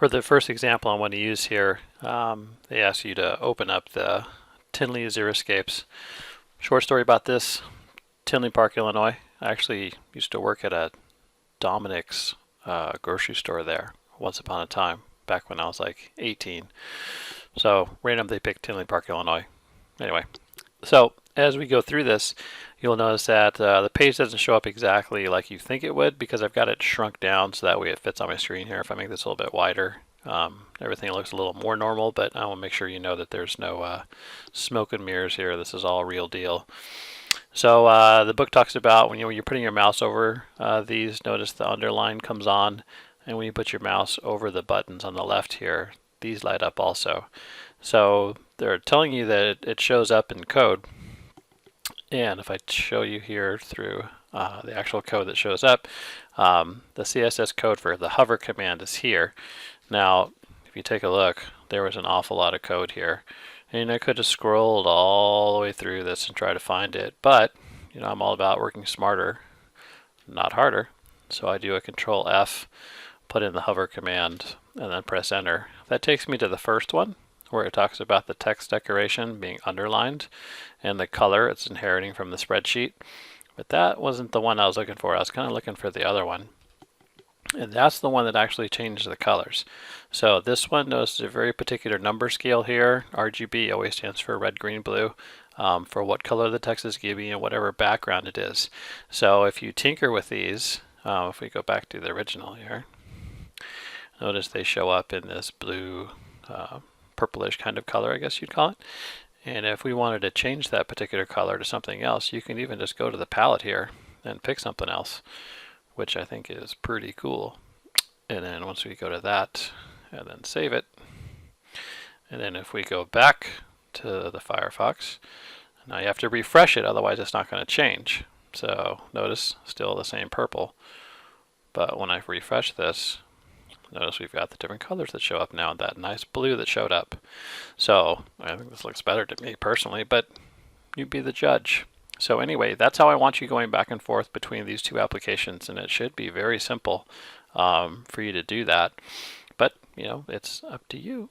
For the first example I want to use here, they ask you to open up the Tinley Xeriscapes. Short story about this: Tinley Park, Illinois. I actually used to work at a Dominic's grocery store there once upon a time, back when I was like 18. So randomly picked Tinley Park, Illinois. Anyway, so as we go through this, you'll notice that the page doesn't show up exactly like you think it would, because I've got it shrunk down so that way it fits on my screen here. If I make this a little bit wider, everything looks a little more normal, but I want to make sure you know that there's no smoke and mirrors here. This is all real deal. So the book talks about when you're putting your mouse over these, notice the underline comes on, and when you put your mouse over the buttons on the left here, these light up also. So they're telling you that it shows up in code. And if I show you here through the actual code that shows up, the CSS code for the hover command is here. Now, if you take a look, there was an awful lot of code here. And I could have scrolled all the way through this and try to find it, but I'm all about working smarter, not harder. So I do a Control F, put in the hover command, and then press enter. That takes me to the first one, where it talks about the text decoration being underlined and the color it's inheriting from the spreadsheet. But that wasn't the one I was looking for. I was kind of looking for the other one. And that's the one that actually changes the colors. So this one knows a very particular number scale here. RGB always stands for red, green, blue, for what color the text is giving and whatever background it is. So if you tinker with these, if we go back to the original here, notice they show up in this blue, purplish kind of color, I guess you'd call it. And if we wanted to change that particular color to something else, you can even just go to the palette here and pick something else, which I think is pretty cool. And then once we go to that and then save it, and then if we go back to the Firefox, now you have to refresh it, otherwise it's not going to change. So notice still the same purple, but when I refresh this, notice we've got the different colors that show up now, that nice blue that showed up. So I think this looks better to me personally, but you be the judge. So anyway, that's how I want you going back and forth between these two applications, and it should be very simple for you to do that. But it's up to you.